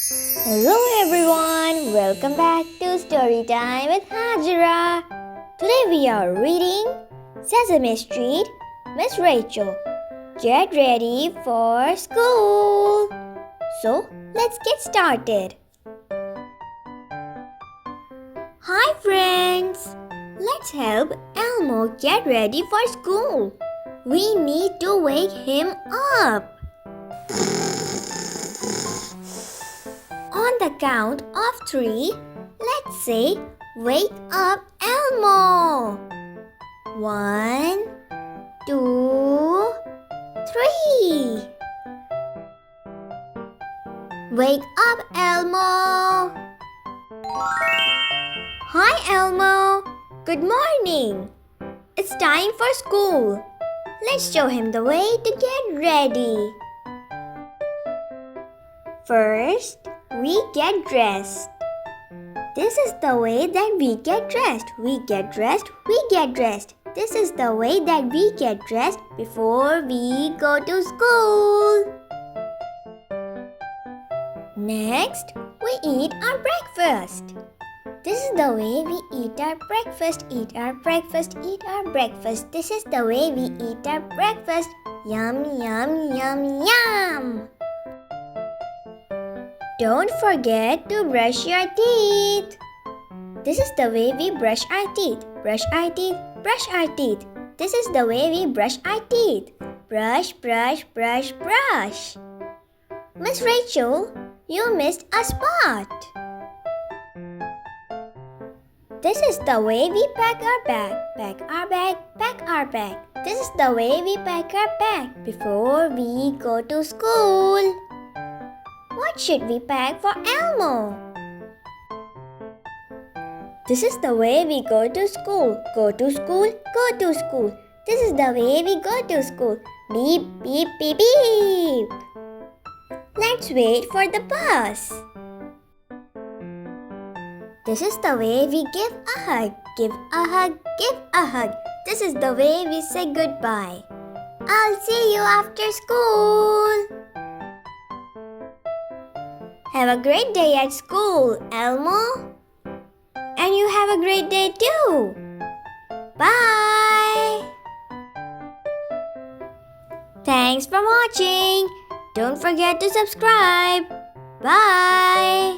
Hello everyone, welcome back to Story Time with Hajira. Today we are reading Sesame Street, Ms.Rachel. Get ready for school. So let's get started. Hi friends, let's help Elmo get ready for school. We need to wake him up. On the count of 3, let's say, wake up Elmo. 1, 2, 3. Wake up Elmo. Hi Elmo. Good morning. It's time for school. Let's show him the way to get ready. First, we get dressed. This is the way that we get dressed. We get dressed, we get dressed. This is the way that we get dressed before we go to school. Next, we eat our breakfast. This is the way we eat our breakfast, eat our breakfast, eat our breakfast. This is the way we eat our breakfast. Yum, yum, yum, yum. Don't forget to brush your teeth. This is the way we brush our teeth. Brush our teeth, brush our teeth. This is the way we brush our teeth. Brush, brush, brush, brush. Miss Rachel, you missed a spot. This is the way we pack our bag. Pack our bag, pack our bag. This is the way we pack our bag before we go to school. What should we pack for Elmo? This is the way we go to school. Go to school, go to school. This is the way we go to school. Beep, beep, beep, beep. Let's wait for the bus. This is the way we give a hug. Give a hug, give a hug. This is the way we say goodbye. I'll see you after school. Have a great day at school, Elmo. And you have a great day too. Bye. Thanks for watching. Don't forget to subscribe. Bye.